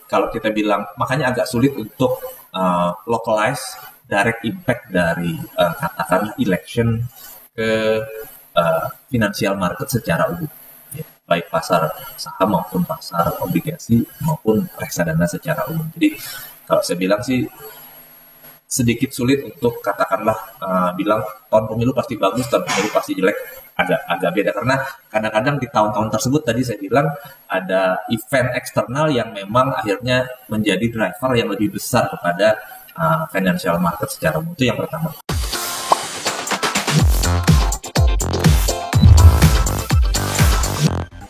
kalau kita bilang makanya agak sulit untuk localize direct impact dari katakanlah election ke financial market secara umum, ya, baik pasar saham maupun pasar obligasi maupun reksadana secara umum. Jadi kalau saya bilang sih sedikit sulit untuk katakanlah bilang tahun pemilu pasti bagus, tahun pemilu pasti jelek, agak beda karena kadang-kadang di tahun-tahun tersebut tadi saya bilang ada event eksternal yang memang akhirnya menjadi driver yang lebih besar kepada financial market secara umum. Itu yang pertama.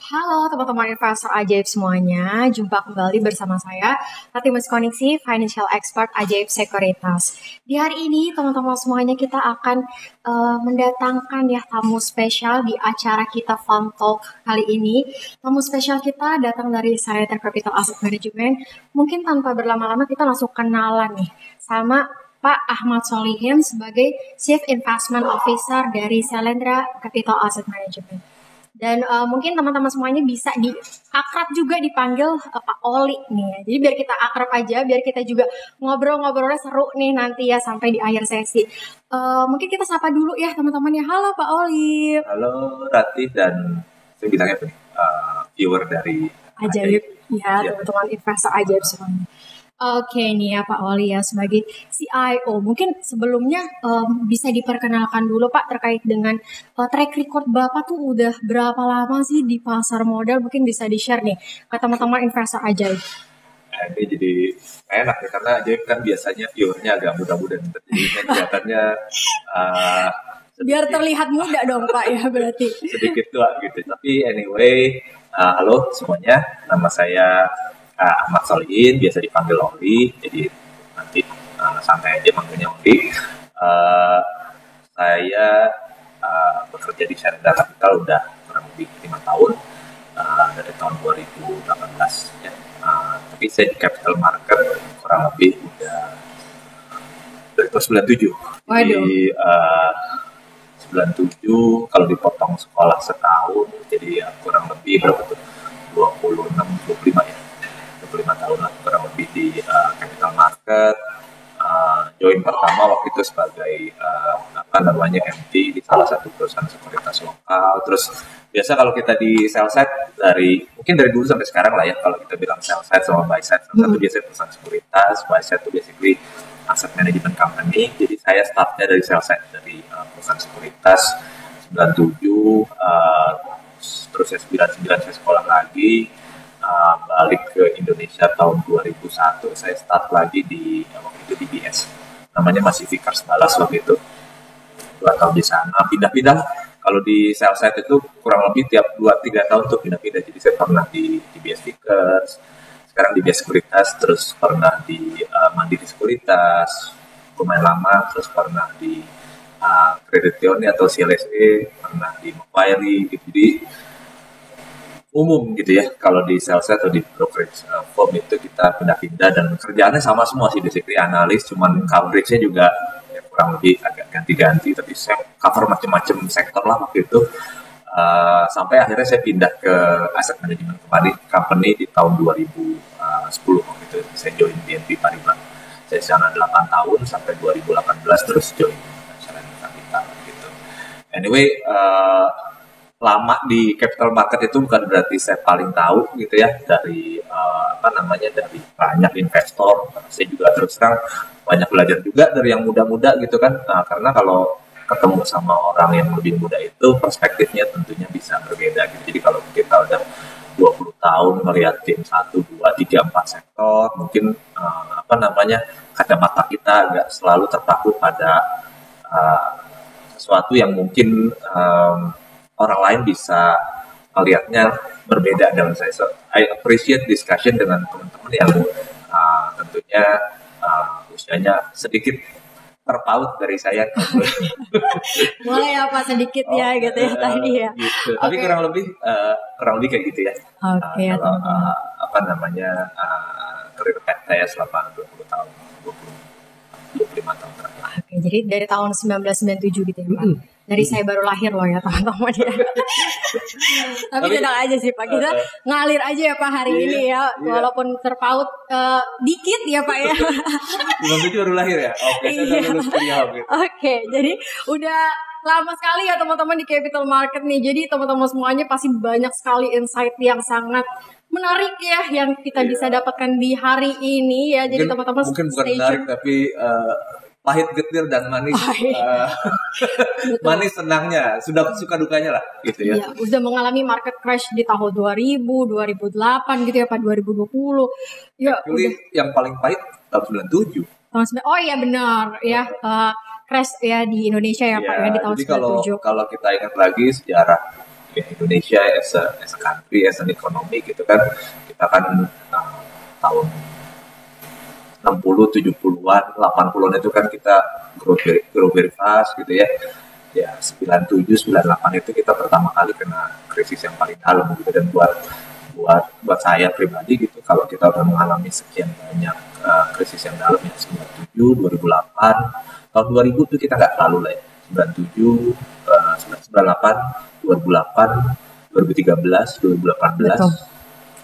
Halo teman-teman investor ajaib semuanya, jumpa kembali bersama saya Ratimus Koneksi, Financial Expert Ajaib Sekuritas. Di hari ini teman-teman semuanya kita akan mendatangkan ya tamu spesial di acara kita Fund Talk kali ini. Tamu spesial kita datang dari Sayater Capital Asset Management. Mungkin tanpa berlama-lama kita langsung kenalan nih sama Pak Ahmad Solihin sebagai Chief Investment Officer dari Sayater Capital Asset Management. Dan mungkin teman-teman semuanya bisa akrab juga dipanggil Pak Oli nih ya. Jadi biar kita akrab aja, biar kita juga ngobrol-ngobrolnya seru nih nanti ya sampai di akhir sesi. Mungkin kita sapa dulu ya teman-teman ya. Halo Pak Oli. Halo Rati dan saya bilangnya apa nih? Viewer dari Ajaib. Ya teman-teman investor Ajaib semuanya. Oke nih ya Pak Oli ya sebagai CIO. Mungkin sebelumnya bisa diperkenalkan dulu Pak terkait dengan track record Bapak tuh udah berapa lama sih di pasar modal? Mungkin bisa di-share nih ke teman-teman investor Ajaib. Ini jadi enak ya karena Ajaib kan biasanya viewernya agak muda-muda. Jadi kelihatannya biar terlihat muda dong Pak ya berarti. Sedikit tua gitu. Tapi anyway, halo semuanya. Nama saya Ahmad Solihin, biasa dipanggil Oli, jadi nanti santai aja manggilnya Oli. Saya bekerja di Sayater Capital udah kurang lebih 5 tahun, dari tahun 2018 ya. Tapi saya di capital market kurang lebih udah dari tahun 97. Jadi 97 kalau dipotong sekolah setahun, jadi kurang lebih berapa tuh? 25 ya. 25 tahun lah kurang lebih di capital market. Join pertama waktu itu sebagai MT di salah satu perusahaan sekuritas lokal. Terus biasa kalau kita di sell side mungkin dari dulu sampai sekarang lah ya, kalau kita bilang sell side sama buy side. Sell side itu biasanya perusahaan sekuritas, buy side itu basically asset management company. Jadi saya startnya dari sell side, dari perusahaan sekuritas 97, terus saya 99 saya sekolah lagi. Balik ke Indonesia tahun 2001, saya start lagi waktu itu di BS, namanya masih Vickers Balas waktu itu, 2 tahun di sana, pindah-pindah. Kalau di sell side itu kurang lebih tiap 2-3 tahun tuh pindah-pindah. Jadi saya pernah di BS Vickers, sekarang di BS Sekuritas, terus pernah di Mandiri Sekuritas lumayan lama, terus pernah di Credit Union atau CLSA, pernah di Macquarie gitu. Jadi umum gitu ya, kalau di sales atau di brokerage firm itu kita pindah-pindah dan kerjaannya sama semua sih, basically analis, cuman coverage-nya juga ya, kurang lebih agak ganti-ganti, tapi saya cover macam-macam sektor lah waktu itu, sampai akhirnya saya pindah ke asset management company di tahun 2010 waktu itu. Saya join BNP Paribas, saya di sana 8 tahun sampai 2018 terus join Sayater Capital gitu. Anyway, lama di capital market itu bukan berarti saya paling tahu gitu ya, dari dari banyak investor. Saya juga terus terang banyak belajar juga dari yang muda-muda gitu kan, karena kalau ketemu sama orang yang lebih muda itu perspektifnya tentunya bisa berbeda gitu. Jadi kalau kita udah 20 tahun ngeliatin 1, 2, 3, 4 sektor, mungkin kacamata kita agak selalu terpaku pada sesuatu yang mungkin orang lain bisa melihatnya berbeda dengan saya. So, I appreciate discussion dengan teman-teman yang tentunya usianya sedikit terpaut dari saya. Boleh ya Pak sedikit ya gitu ya tadi ya. Gitu. Tapi kurang lebih kayak gitu ya. Oke ya teman-teman. Karir saya selama 20 tahun, 25 tahun terakhir. Oke, jadi dari tahun 1997 gitu ya Pak. Dari saya baru lahir loh ya teman-teman ya. Tapi tenang aja sih Pak, kita ngalir aja ya Pak hari ini ya, walaupun terpaut dikit ya Pak ya. 97 baru lahir ya? Oke, saya udah lulus kuliah gitu. Oke, jadi udah lama sekali ya teman-teman di capital market nih. Jadi teman-teman semuanya pasti banyak sekali insight yang sangat menarik ya yang kita bisa dapatkan di hari ini ya. Jadi teman-teman mungkin bukan menarik tapi pahit, getir, dan manis. Manis senangnya, sudah suka dukanya lah gitu ya. Iya, udah mengalami market crash di tahun 2000, 2008 gitu ya Pak, 2020. Ya, yang paling pahit tahun 97. Oh iya benar ya, crash ya di Indonesia ya Pak ya di tahun 97. Jadi kalau kita ingat lagi sejarah ya, Indonesia as a country, as an economy gitu kan, kita kan tahun 60, 70-an, 80-an itu kan kita grow very fast gitu ya. Ya 97, 98 itu kita pertama kali kena krisis yang paling dalam gitu. Dan buat saya pribadi gitu, kalau kita udah mengalami sekian banyak krisis yang dalam ya 97, 2008, tahun 2000 tuh kita nggak terlalu lah ya. 97, 98, 2008, 2013, 2018. Betul.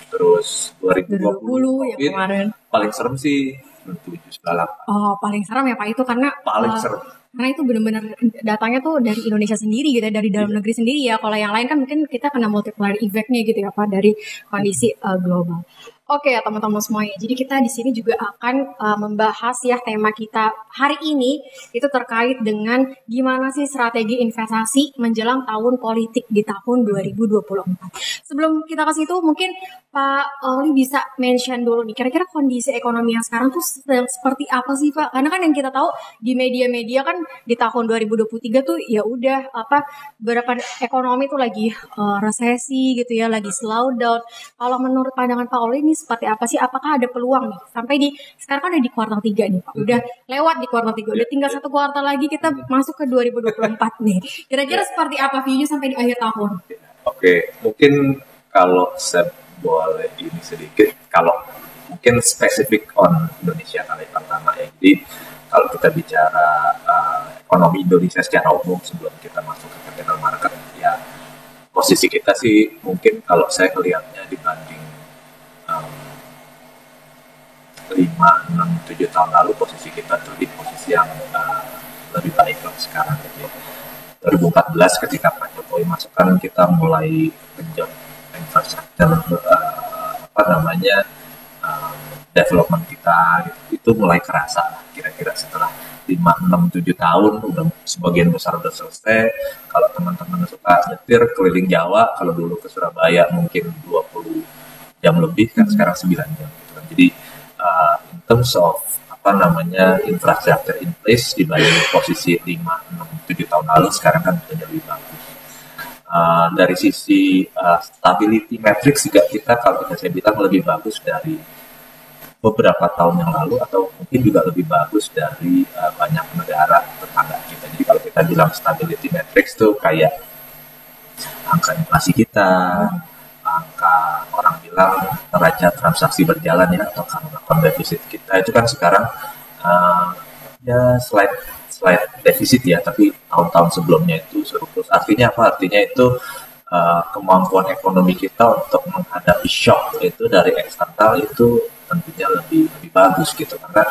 Terus 2020 yang kemarin paling serem sih 97, 98. Oh, paling serem ya Pak itu karena paling serem. Karena itu benar-benar datanya tuh dari Indonesia sendiri gitu ya, dari dalam negeri sendiri ya. Kalau yang lain kan mungkin kita kena multiplier effect-nya gitu ya Pak dari kondisi global. Oke ya teman-teman semuanya. Jadi kita di sini juga akan membahas ya tema kita hari ini itu terkait dengan gimana sih strategi investasi menjelang tahun politik di tahun 2024. Sebelum kita ke situ mungkin Pak Oli bisa mention dulu nih kira-kira kondisi ekonomi yang sekarang tuh sedang seperti apa sih Pak? Karena kan yang kita tahu di media-media kan di tahun 2023 tuh ya udah beberapa ekonomi tuh lagi resesi gitu ya, lagi slow down. Kalau menurut pandangan Pak Oli ini seperti apa sih? Apakah ada peluang nih? Sampai sekarang kan ada di kuartal 3 nih Pak. Udah lewat di kuartal 3. Udah tinggal satu kuartal lagi kita masuk ke 2024 nih. Kira-kira seperti apa view-nya sampai di akhir tahun? Oke, mungkin kalau saya boleh ini sedikit, kalau mungkin spesifik on Indonesia kali pertama ya. Jadi kalau kita bicara ekonomi Indonesia secara umum sebelum kita masuk ke capital market ya, posisi kita sih mungkin kalau saya melihatnya dibanding 5, 6, 7 tahun lalu posisi kita tuh di posisi yang lebih baik loh sekarang gitu. 2014 ketika Pak Jokowi masuk kan kita mulai genjot infrastruktur development kita gitu. Itu mulai kerasa lah kira-kira setelah 5, 6, 7 tahun udah sebagian besar udah selesai. Kalau teman-teman suka nyetir keliling Jawa, kalau dulu ke Surabaya mungkin 20 jam lebih kan sekarang 9 jam gitu kan. Jadi in terms of infrastructure in place dibanding posisi 5, 6, 7 tahun lalu sekarang kan sudah lebih bagus. Dari sisi stability metrics juga kita kalau saya bilang lebih bagus dari beberapa tahun yang lalu atau mungkin juga lebih bagus dari banyak negara tetangga kita. Jadi kalau kita bilang stability metrics tuh kayak angka inflasi kita, angka orang bilang neraca transaksi berjalan ya atau current defisit kita itu kan sekarang ya slide defisit ya, tapi tahun-tahun sebelumnya itu surplus. Artinya apa? Artinya itu kemampuan ekonomi kita untuk menghadapi shock itu dari eksternal itu tentunya lebih bagus gitu, karena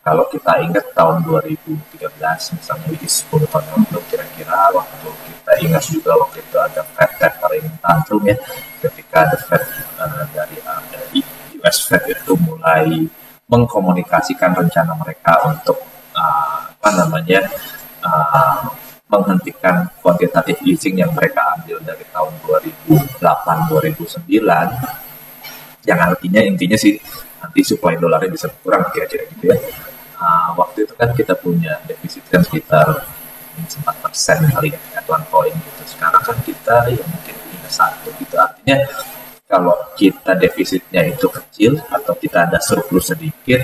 kalau kita ingat tahun 2013 misalnya di 10 tahun yang lalu kira-kira waktu kita ingat juga waktu itu ada Fed tapering tantrum ya, ketika ada Fed dari US Fed itu mulai mengkomunikasikan rencana mereka untuk menghentikan quantitative easing yang mereka ambil dari tahun 2008-2009 yang intinya sih nanti supply dolarnya bisa berkurang kira-kira gitu ya. Waktu itu kan kita punya defisit kan sekitar 4% kali ya at one point gitu. Sekarang kan kita ya mungkin minus 1 gitu. Artinya kalau kita defisitnya itu kecil atau kita ada surplus sedikit,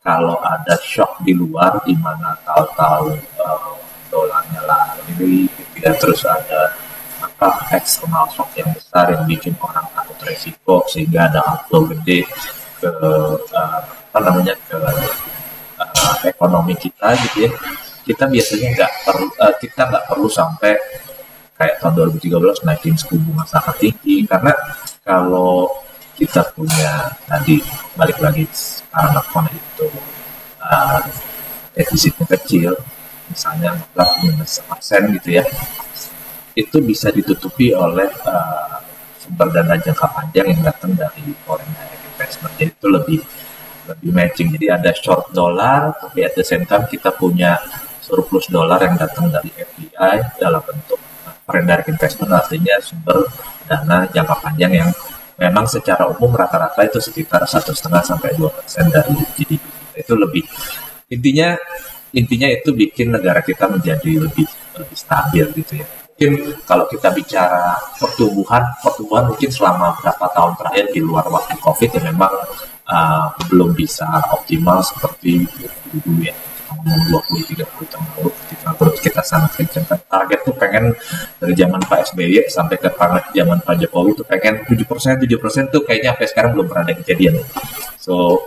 kalau ada shock di luar di mana tahu-tahu dolarnya lari gitu ya, terus ada eksternal shock yang besar yang bikin orang takut resiko sehingga ada outflow gede ke ekonomi kita gitu ya, kita biasanya kita nggak perlu sampai kayak tahun 2013 naikin suku bunga sangat tinggi, karena kalau kita punya tadi balik lagi sekarang akun itu defisitnya kecil, misalnya plus minus persen gitu ya, itu bisa ditutupi oleh sumber dana jangka panjang yang datang dari foreign direct investment. Jadi itu lebih matching. Jadi ada short dollar, tapi at the same time kita punya surplus dolar yang datang dari FDI dalam bentuk foreign direct investment, artinya sumber dana jangka panjang yang memang secara umum rata-rata itu sekitar 1,5 sampai 2% dari GDP. Itu lebih intinya itu bikin negara kita menjadi lebih stabil gitu ya. Mungkin kalau kita bicara pertumbuhan mungkin selama beberapa tahun terakhir di luar waktu COVID ya memang belum bisa optimal seperti dulu ya. 20-30 tahun lalu ketika growth kita sangat kencang. Target tuh pengen dari zaman Pak SBY sampai ke zaman Pak Jokowi tuh pengen 7% tuh kayaknya sampai sekarang belum pernah ada kejadian. So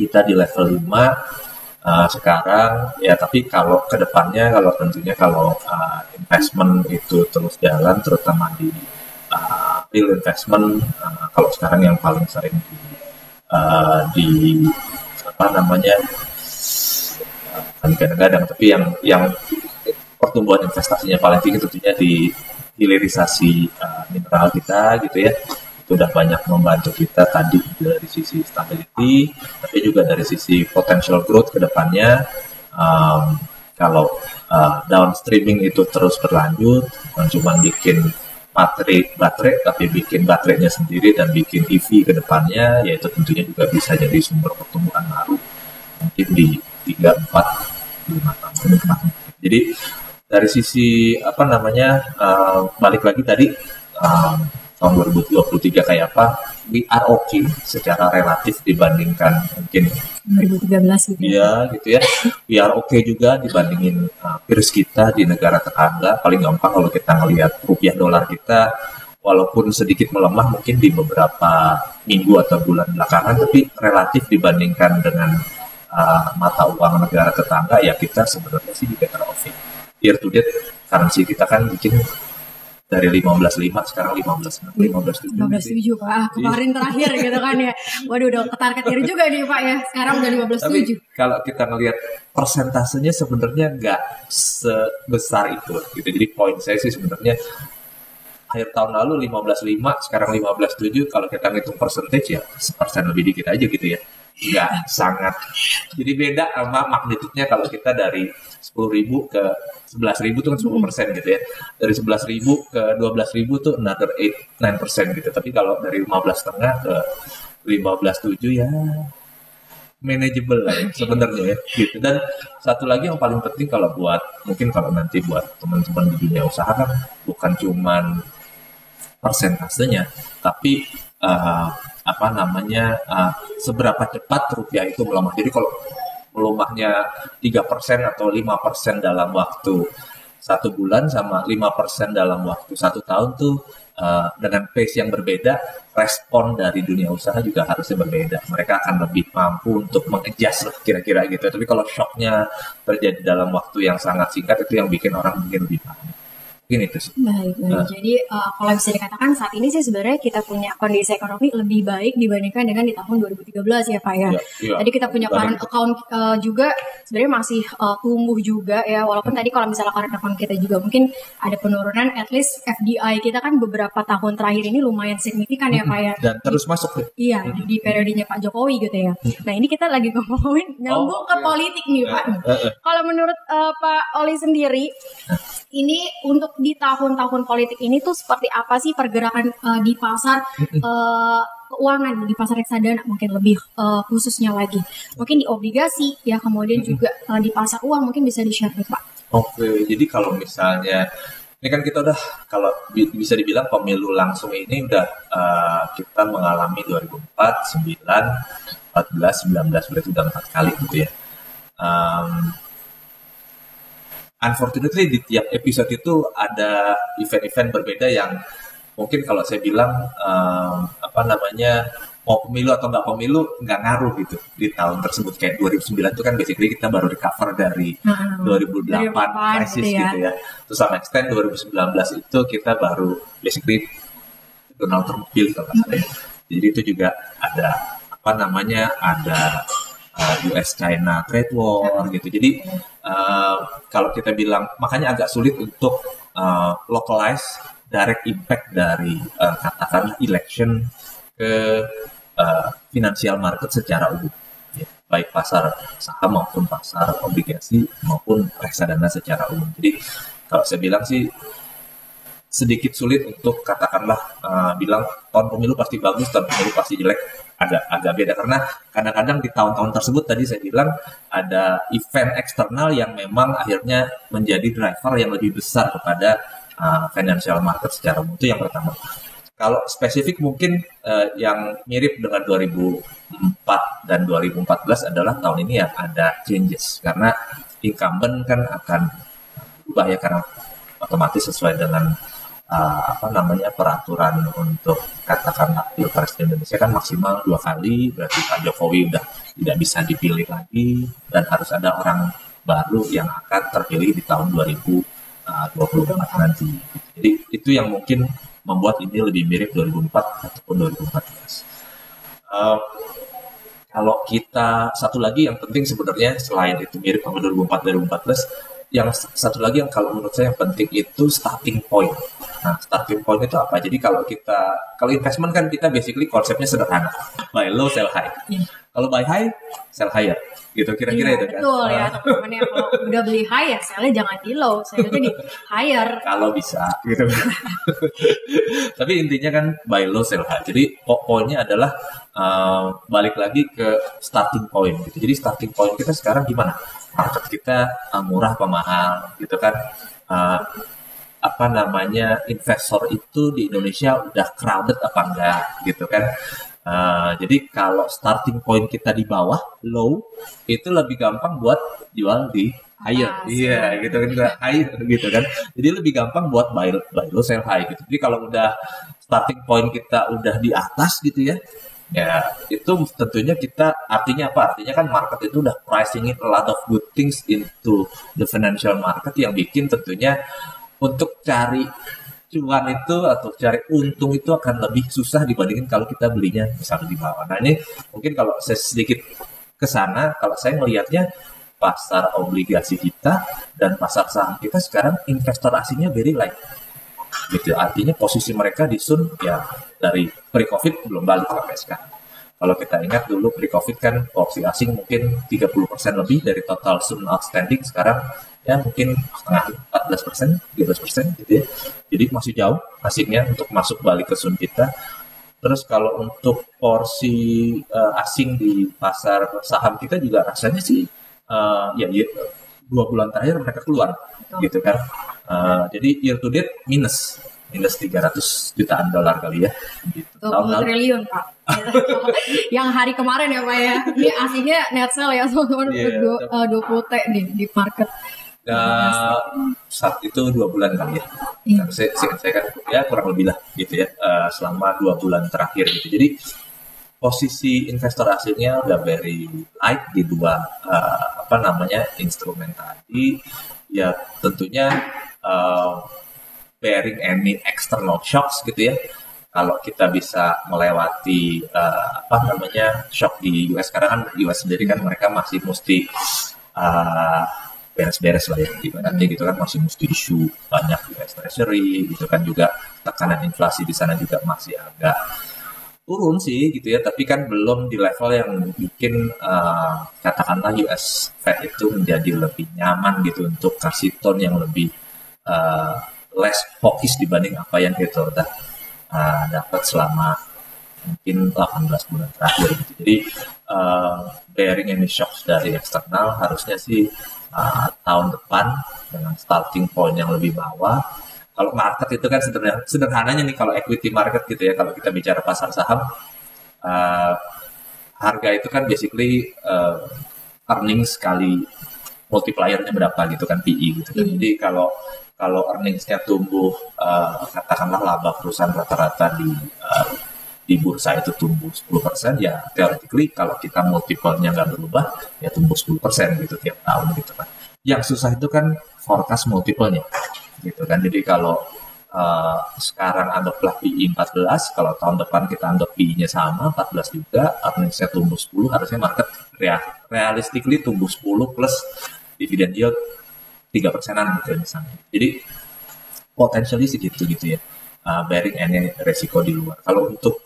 kita di level 5 sekarang ya, tapi kalau kedepannya tentunya kalau investment itu terus jalan, terutama di real investment, kalau sekarang yang paling sering di apa namanya kadang-kadang, tapi yang pertumbuhan investasinya paling tinggi tentunya di hilirisasi mineral kita gitu ya. Itu udah banyak membantu kita tadi dari sisi stability, tapi juga dari sisi potential growth ke depannya. Kalau downstreaming itu terus berlanjut, bukan cuma bikin baterai, tapi bikin baterainya sendiri dan bikin EV ke depannya, yaitu tentunya juga bisa jadi sumber pertumbuhan baru mungkin di 3, 4, 5 tahun ke depan. Jadi dari sisi balik lagi tadi tahun 2023 kayak apa, we are okay secara relatif dibandingkan mungkin 2013 gitu ya gitu ya. We are okay juga dibandingin peers kita di negara tetangga. Paling gampang kalau kita ngelihat rupiah dolar kita walaupun sedikit melemah mungkin di beberapa minggu atau bulan belakangan, tapi relatif dibandingkan dengan mata uang negara tetangga ya kita sebenarnya sih better off. Year to date currency kita kan mungkin dari 15.5 sekarang 15.7 Pak. Kemarin terakhir gitu kan ya. Waduh, udah ketar-ketir juga nih Pak ya. Sekarang udah 15.7. Tapi kalau kita ngelihat persentasenya sebenarnya nggak sebesar itu gitu. Jadi poin saya sih sebenarnya akhir tahun lalu 15.5, sekarang 15.7, kalau kita ngitung percentage ya 1% lebih dikit aja gitu ya. Nggak sangat. Jadi beda sama magnitudenya kalau kita dari 10.000 ke 11.000 itu kan 10% gitu ya. Dari 11.000 ke 12.000 tuh another 9% gitu. Tapi kalau dari 15,5 ke 15.7 ya manageable lah ya sebenarnya ya gitu. Dan satu lagi yang paling penting kalau nanti buat teman-teman di dunia usaha kan bukan cuman persentasenya, tapi seberapa cepat rupiah itu melemah. Jadi kalau melemahnya 3% atau 5% dalam waktu 1 bulan sama 5% dalam waktu 1 tahun tuh dengan pace yang berbeda, respon dari dunia usaha juga harusnya berbeda. Mereka akan lebih mampu untuk mengadjust lah kira-kira gitu. Tapi kalau shocknya terjadi dalam waktu yang sangat singkat, itu yang bikin orang mungkin lebih panik. Mungkin itu sih. Baik. Jadi kalau bisa dikatakan saat ini sih sebenarnya kita punya kondisi ekonomi lebih baik dibandingkan dengan di tahun 2013 ya Pak ya. Ya. Tadi kita punya current account juga sebenarnya masih tumbuh juga ya. Walaupun tadi kalau misalnya current account kita juga mungkin ada penurunan, at least FDI kita kan beberapa tahun terakhir ini lumayan signifikan ya Pak ya. Dan terus masuk. Iya, di periodenya Pak Jokowi gitu ya. Nah ini kita lagi ngomongin nyambung ke politik nih Pak. Kalau menurut Pak Oli sendiri, ini untuk di tahun-tahun politik ini tuh seperti apa sih pergerakan di pasar keuangan, di pasar reksadana mungkin lebih khususnya lagi. Mungkin di obligasi ya, kemudian juga di pasar uang mungkin bisa di-share nih Pak. Oke, jadi kalau misalnya ini kan kita udah, kalau bisa dibilang pemilu langsung ini udah kita mengalami 2004, 9, 14, 19, berarti udah 4 kali gitu ya. Unfortunately di tiap episode itu ada event-event berbeda yang mungkin kalau saya bilang mau pemilu atau nggak pemilu nggak ngaruh gitu di tahun tersebut. Kayak 2009 itu kan basically kita baru recover dari 2008 krisis gitu ya. Terus sama extend 2019 itu kita baru basically Donald Trump pilih kalau nggak salah ya. Jadi itu juga ada apa namanya, ada US China trade war gitu. Jadi kalau kita bilang, makanya agak sulit untuk localize direct impact dari katakanlah election ke financial market secara umum, ya, baik pasar saham maupun pasar obligasi maupun reksadana secara umum. Jadi kalau saya bilang sih sedikit sulit untuk katakanlah bilang tahun pemilu pasti bagus, tahun pemilu pasti jelek. Agak beda karena kadang-kadang di tahun-tahun tersebut tadi saya bilang ada event eksternal yang memang akhirnya menjadi driver yang lebih besar kepada financial market secara umum. Itu yang pertama. Kalau spesifik mungkin yang mirip dengan 2004 dan 2014 adalah tahun ini yang ada changes karena incumbent kan akan berubah ya, karena otomatis sesuai dengan peraturan untuk katakanlah pilpres di Indonesia kan maksimal 2 kali, berarti Pak Jokowi udah tidak bisa dipilih lagi dan harus ada orang baru yang akan terpilih di tahun 2024 nanti. Jadi itu yang mungkin membuat ini lebih mirip 2004 ataupun 2014. Kalau kita satu lagi yang penting sebenarnya selain itu mirip sama 2004-2014, yang satu lagi yang kalau menurut saya yang penting itu starting point. Nah, starting point itu apa? Jadi kalau investment kan kita basically konsepnya sederhana, buy low, sell high. Kalau buy high, sell higher, gitu kira-kira itu kan. Betul ya, teman-teman ya, kalau udah beli high ya sellnya jangan di low, sellnya di higher. Kalau bisa, gitu. Tapi intinya kan buy low, sell high. Jadi poinnya adalah balik lagi ke starting point gitu. Jadi starting point kita sekarang gimana? Market kita murah apa mahal gitu kan, investor itu di Indonesia udah crowded apa enggak gitu kan. Jadi kalau starting point kita di bawah low itu lebih gampang buat jual di higher, iya gitu kan, high gitu kan. Jadi lebih gampang buat buy low sell high gitu. Jadi kalau udah starting point kita udah di atas gitu ya, ya itu tentunya kita artinya apa? Artinya kan market itu udah pricing in a lot of good things into the financial market yang bikin tentunya untuk cari cuan itu atau cari untung itu akan lebih susah dibandingin kalau kita belinya misalnya di bawah. Nah ini mungkin kalau saya sedikit ke sana, kalau saya melihatnya pasar obligasi kita dan pasar saham kita sekarang investor asingnya very light. Gitu. Artinya posisi mereka di Sun ya dari pre-COVID belum balik sampai sekarang. Kalau kita ingat dulu pre-COVID kan porsi asing mungkin 30% lebih dari total Sun outstanding, sekarang ya mungkin setengah, 14%, 13% gitu ya. Jadi masih jauh asingnya untuk masuk balik ke Sun kita. Terus kalau untuk porsi asing di pasar saham kita juga rasanya sih ya 2 bulan terakhir mereka keluar gitu kan. Jadi year to date minus 300 jutaan dolar kali ya. Gitu. 20 triliun Pak. Yang hari kemarin ya Pak ya. Ini aslinya net sell ya teman-teman, 20 T nih di market. Saat itu 2 bulan kali ya. Saya kan ya kurang lebih lah gitu ya, selama 2 bulan terakhir gitu. Jadi posisi investor asingnya udah very light di dua instrumen tadi. Ya tentunya bearing any external shocks gitu ya. Kalau kita bisa melewati shock di US, karena kan US sendiri kan mereka masih mesti beres-beres lah ya, ibaratnya gitu kan, masih mesti isu banyak US Treasury gitu kan, juga tekanan inflasi di sana juga masih agak turun sih gitu ya, tapi kan belum di level yang bikin katakanlah US Fed itu menjadi lebih nyaman gitu untuk kasih tone yang lebih less hawkish dibanding apa yang kita udah dapat selama mungkin 18 bulan terakhir gitu. Jadi bearing any shocks dari eksternal harusnya sih tahun depan dengan starting point yang lebih bawah. Kalau market itu kan sederhananya nih, kalau equity market gitu ya, kalau kita bicara pasar saham, harga itu kan basically earnings kali multipliernya berapa gitu kan, PE gitu kan. Jadi kalau earningsnya tumbuh, katakanlah laba perusahaan rata-rata di di bursa itu tumbuh 10%, ya theoretically kalau kita multiple-nya nggak berubah, ya tumbuh 10% gitu tiap tahun gitu kan. Yang susah itu kan forecast multiple-nya gitu kan. Jadi kalau sekarang anggaplah PI 14, kalau tahun depan kita anggap PI-nya sama 14 juga, earnings-nya tumbuh 10, harusnya market realistically tumbuh 10 plus dividend yield 3%-an gitu misalnya. Jadi potentially segitu gitu ya, bearing any resiko di luar. Kalau untuk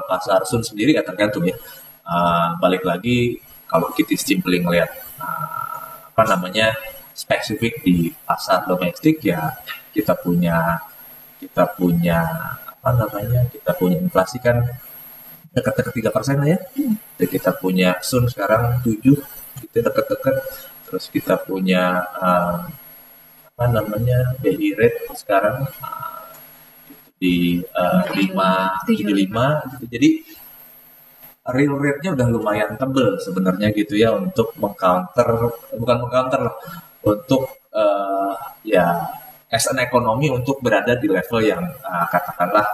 pasar Sun sendiri ya tergantung ya. Balik lagi kalau kita simply ngelihat spesifik di pasar domestik, ya kita punya inflasi kan dekat-dekat 3% lah ya. Jadi kita punya Sun sekarang 7 gitu, dekat-dekat. Terus kita punya BI rate sekarang di 5.75 gitu. Jadi real rate-nya udah lumayan tebel sebenarnya gitu ya, untuk untuk as an ekonomi untuk berada di level yang katakanlah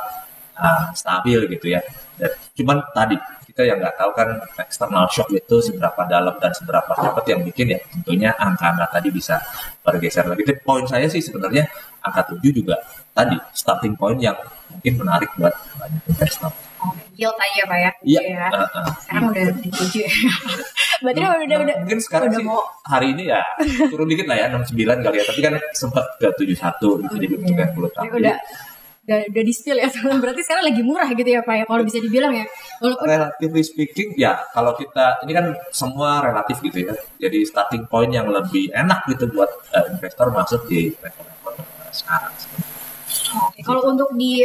stabil gitu ya. Dan cuman tadi kita yang nggak tahu kan external shock itu seberapa dalam dan seberapa cepat, yang bikin ya tentunya angka-angka tadi bisa bergeser lagi. Tapi poin saya sih sebenarnya angka 7 juga tadi starting point yang mungkin menarik buat banyak investor. Yield aja Pak ya? Iya. Sekarang udah di 7 ya. Berarti udah mungkin sekarang sih mau hari ini ya turun dikit lah ya, 69 kali ya, tapi kan sempat ke 71 gitu, jadi bentuknya 10 tahun. Udah di spill ya, berarti sekarang lagi murah gitu ya Pak ya, kalau bisa dibilang ya. Relatively speaking ya, kalau kita ini kan semua relatif gitu ya, jadi starting point yang lebih enak gitu buat investor masuk di level-level sekarang. Oke, kalau untuk di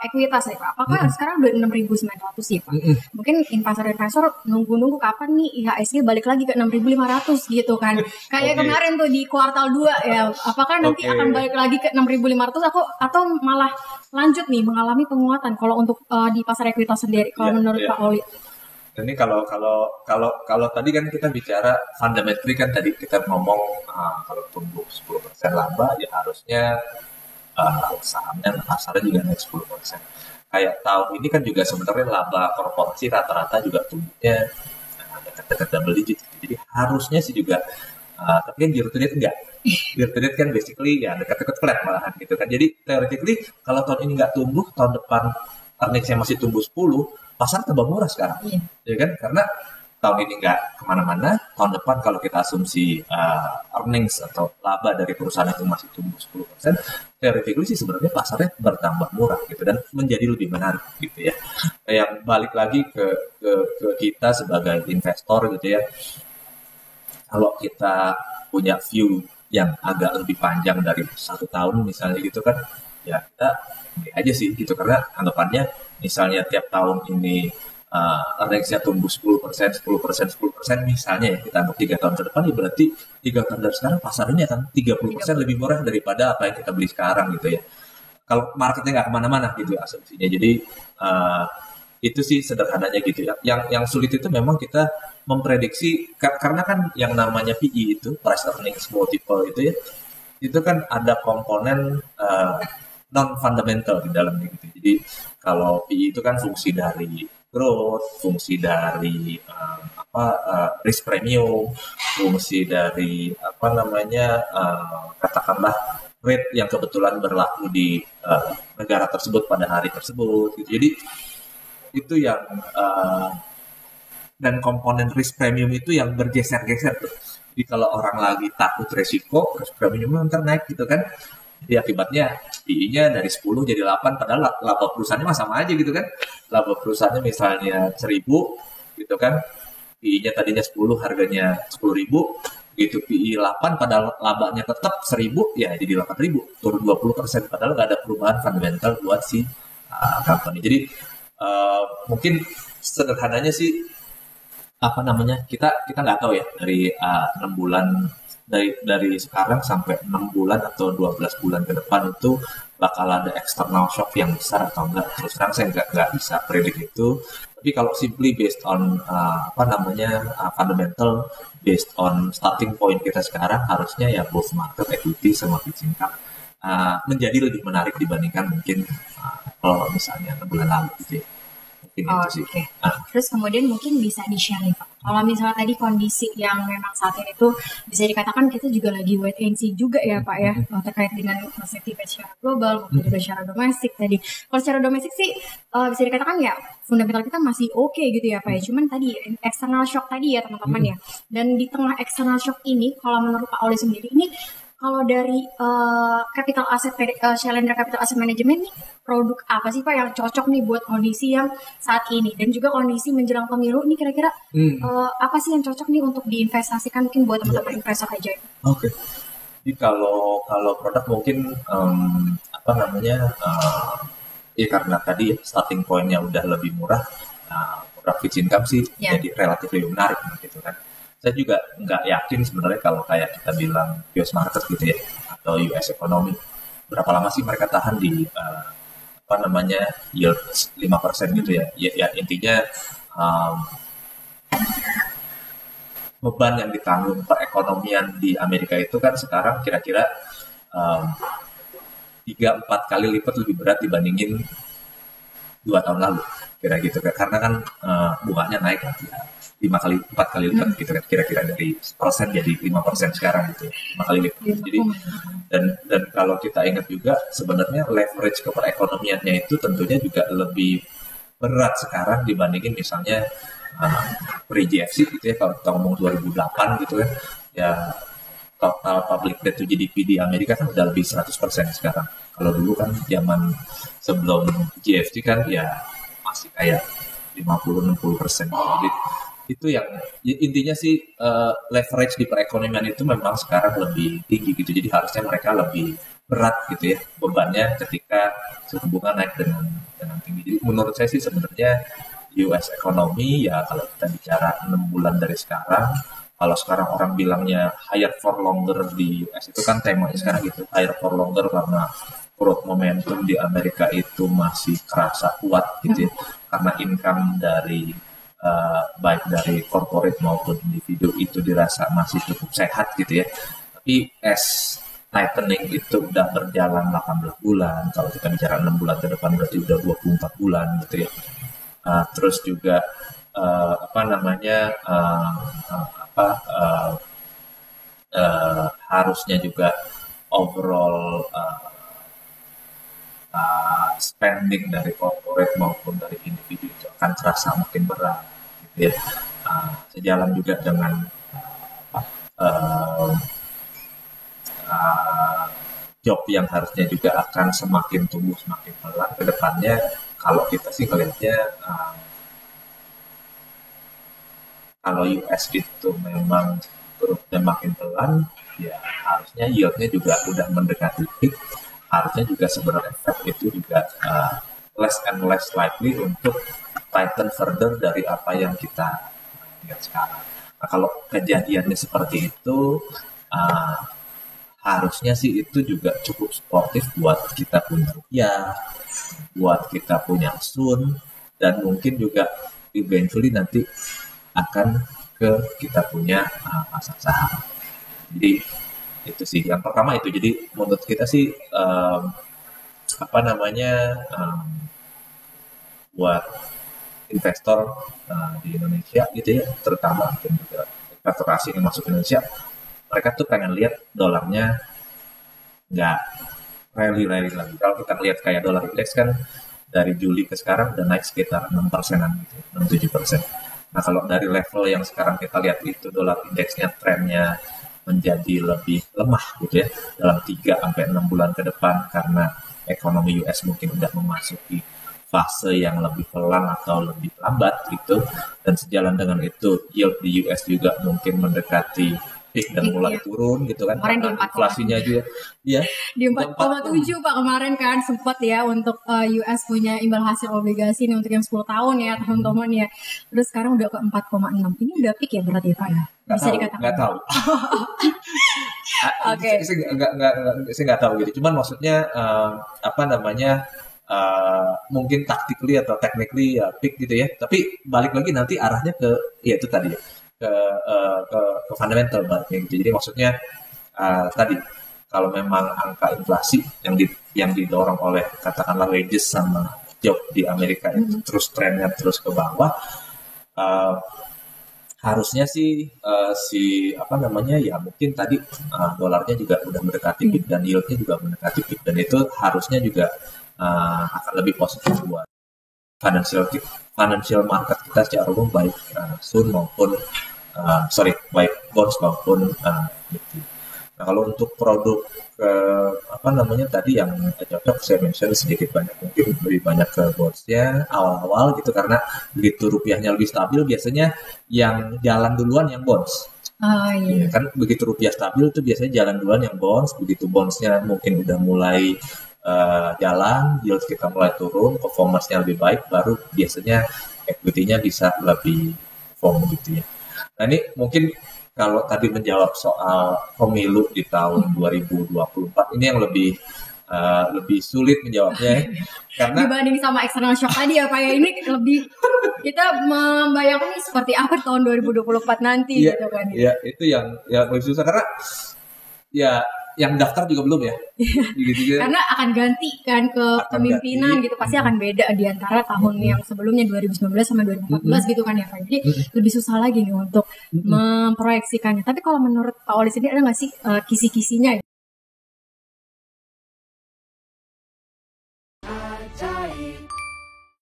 ekuitas ya Pak, apakah sekarang udah 6.900 ya Pak? Mungkin investor nunggu kapan nih IHSG balik lagi ke 6.500 gitu kan. Kayak kemarin tuh di kuartal 2 ya, apakah nanti akan balik lagi ke 6.500 atau malah lanjut nih mengalami penguatan kalau untuk di pasar ekuitas sendiri, kalau menurut Pak Oli? Ini kalau tadi kan kita bicara fundamentally, kan tadi kita ngomong kalau tumbuh 10% laba ya harusnya sahamnya pasarnya juga naik 10%. Kayak tahun ini kan juga sebenarnya laba korporasi rata-rata juga tumbuhnya dekat-dekat double digit. Jadi harusnya sih juga, tapi kan year to date enggak. Year to date kan basically ya dekat-dekat flat malahan gitu kan. Jadi theoretically kalau tahun ini nggak tumbuh, tahun depan earnings-nya masih tumbuh 10, pasar tambah murah sekarang. Ya kan? Karena tahun ini nggak kemana-mana, tahun depan kalau kita asumsi earnings atau laba dari perusahaan itu masih tumbuh 10%, theoretically sih sebenarnya pasarnya bertambah murah gitu dan menjadi lebih menarik gitu ya. Yang balik lagi ke kita sebagai investor gitu ya, kalau kita punya view yang agak lebih panjang dari 1 tahun misalnya gitu kan, ya kita aja sih gitu, karena anggapannya misalnya tiap tahun ini earnings-nya tumbuh 10% misalnya ya, kita anggap 3 tahun ke depan, ya berarti 3 tahun dari sekarang pasarnya akan 30% lebih murah daripada apa yang kita beli sekarang gitu ya. Kalau marketnya nggak kemana-mana gitu ya asumsinya. Jadi itu sih sederhananya gitu ya. Yang sulit itu memang kita memprediksi, karena kan yang namanya PE itu, price earnings multiple itu ya, itu kan ada komponen non fundamental di dalamnya gitu. Jadi kalau PE itu kan fungsi dari growth, fungsi dari risk premium, fungsi dari katakanlah rate yang kebetulan berlaku di negara tersebut pada hari tersebut gitu. Jadi itu yang dan komponen risk premium itu yang bergeser-geser tuh. Jadi kalau orang lagi takut resiko, risk premiumnya ntar naik gitu kan. Jadi akibatnya PI-nya dari 10 jadi 8, padahal laba perusahaannya mah sama aja gitu kan. Laba perusahaannya misalnya 1.000 gitu kan. PI-nya tadinya 10, harganya 10.000. Gitu PI 8 padahal labanya tetap 1.000, ya jadi 8.000. Turun 20%, padahal nggak ada perubahan fundamental buat si company. Jadi mungkin sederhananya sih kita nggak tahu ya dari 6 bulan dari sekarang sampai 6 bulan atau 12 bulan ke depan itu bakal ada external shock yang besar atau enggak. Terus terang saya nggak bisa predik itu. Tapi kalau simply based on fundamental, based on starting point kita sekarang, harusnya ya both market equity sama fixed income menjadi lebih menarik dibandingkan mungkin kalau misalnya 6 bulan lalu gitu ya. Itu sih. Oke. Terus kemudian mungkin bisa di-share nih Pak. Kalau misalnya tadi kondisi yang memang saat ini tuh bisa dikatakan kita juga lagi wait and see juga ya Pak ya, terkait dengan sentimen secara global maupun juga secara domestik tadi. Kalau secara domestik sih bisa dikatakan ya fundamental kita masih oke gitu ya Pak ya. Cuman tadi external shock tadi ya teman-teman ya. Dan di tengah external shock ini kalau menurut Pak Oli sendiri ini kalau dari capital asset Shalendra Capital Asset Management nih produk apa sih Pak yang cocok nih buat kondisi yang saat ini dan juga kondisi menjelang pemilu ini kira-kira apa sih yang cocok nih untuk diinvestasikan mungkin buat teman-teman investor aja? Oke. Jadi kalau produk mungkin apa namanya ya karena tadi starting point-nya udah lebih murah, produk fixed income sih jadi relatif lebih menarik gitu kan. Saya juga nggak yakin sebenarnya kalau kayak kita bilang US market gitu ya atau US economy berapa lama sih mereka tahan di apa namanya yield 5% gitu ya. Ya intinya beban yang ditanggung perekonomian di Amerika itu kan sekarang kira-kira 3-4 kali lipat lebih berat dibandingin 2 tahun lalu kira gitu kan karena kan bunganya naik kan 4 kali lipat gitu kan kira-kira dari persen jadi 5% sekarang gitu ya 5 kali lipat jadi dan kalau kita ingat juga sebenarnya leverage ke perekonomiannya itu tentunya juga lebih berat sekarang dibandingin misalnya pre-GFC gitu ya kalau kita ngomong 2008 gitu kan ya total public debt to GDP di Amerika kan udah lebih 100% sekarang kalau dulu kan zaman sebelum GFC kan ya masih kayak 50-60% jadi itu yang intinya sih leverage di perekonomian itu memang sekarang lebih tinggi gitu jadi harusnya mereka lebih berat gitu ya bebannya ketika suku bunga naik dengan tinggi jadi menurut saya sih sebenarnya US ekonomi ya kalau kita bicara 6 bulan dari sekarang kalau sekarang orang bilangnya higher for longer di US itu kan temanya sekarang gitu higher for longer karena growth momentum di Amerika itu masih kerasa kuat gitu ya karena income dari baik dari corporate maupun individu itu dirasa masih cukup sehat gitu ya tapi as tightening itu udah berjalan 18 bulan kalau kita bicara 6 bulan ke depan berarti udah 24 bulan gitu ya terus juga apa namanya harusnya juga overall spending dari corporate maupun dari individu itu akan terasa makin berat gitu ya sejalan juga dengan job yang harusnya juga akan semakin tumbuh semakin pelan ke depannya kalau kita sih melihatnya kalau US itu memang growth-nya makin pelan ya harusnya yield-nya juga udah mendekati peak harusnya juga sebenarnya Fed itu juga less and less likely untuk tighten further dari apa yang kita lihat sekarang. Nah, kalau kejadiannya seperti itu, harusnya sih itu juga cukup sportif buat kita punya rupiah, buat kita punya sun, dan mungkin juga eventually nanti akan ke kita punya pasar saham. Jadi itu sih yang pertama itu jadi menurut kita sih buat investor di Indonesia gitu ya terutama dan juga investor asing yang masuk ke Indonesia mereka tuh pengen lihat dolarnya nggak rally lagi kalau kita lihat kayak dolar indeks kan dari Juli ke sekarang udah naik sekitar 6%-an gitu 6-7%. Nah kalau dari level yang sekarang kita lihat itu dolar indeksnya trennya menjadi lebih lemah gitu ya dalam 3-6 bulan ke depan karena ekonomi US mungkin udah memasuki fase yang lebih pelan atau lebih lambat gitu dan sejalan dengan itu yield di US juga mungkin mendekati peak dan mulai turun gitu kan kemarin karena inflasinya juga ya di 4,7 Pak kemarin kan sempat ya untuk US punya imbal hasil obligasi nih untuk yang 10 tahun ya teman-teman ya terus sekarang udah ke 4,6 ini udah peak ya berarti Pak ya bisa dikatakan nggak tahu oke saya nggak tahu gitu cuman maksudnya mungkin tactically atau technically ya peak gitu ya tapi balik lagi nanti arahnya ke ya itu tadi ya ke fundamental baliknya gitu jadi maksudnya tadi kalau memang angka inflasi yang didorong oleh katakanlah wages sama job di Amerika itu terus trennya terus ke bawah, harusnya sih si apa namanya ya mungkin tadi dolarnya juga udah mendekati peak dan yieldnya juga mendekati peak, dan itu harusnya juga akan lebih positif buat financial market kita secara umum, baik Sun maupun baik bonds maupun equity. Nah, kalau untuk produk apa namanya tadi yang cocok, saya mention sedikit banyak mungkin lebih banyak ke bondsnya awal-awal gitu, karena begitu rupiahnya lebih stabil biasanya yang jalan duluan yang bonds. Ya, kan begitu rupiah stabil tuh biasanya jalan duluan yang bonds, begitu bondsnya mungkin udah mulai jalan, yield kita mulai turun, performance-nya lebih baik, baru biasanya equity-nya bisa lebih perform gitu ya. Nah ini mungkin kalau tadi menjawab soal pemilu di tahun 2024, ini yang lebih sulit menjawabnya karena dibanding sama external shock tadi ya Pak ya, ini lebih kita membayangkan ini seperti apa tahun 2024 nanti gitu kan. Iya, itu yang lebih susah karena ya yang daftar juga belum ya. Gitu. Karena akan ganti kan ke kepemimpinan gitu, pasti akan beda di antara tahun yang sebelumnya 2019 sama 2014 gitu kan ya Pak. Jadi lebih susah lagi nih untuk memproyeksikannya. Tapi kalau menurut Pak Oli sendiri ada nggak sih kisi-kisinya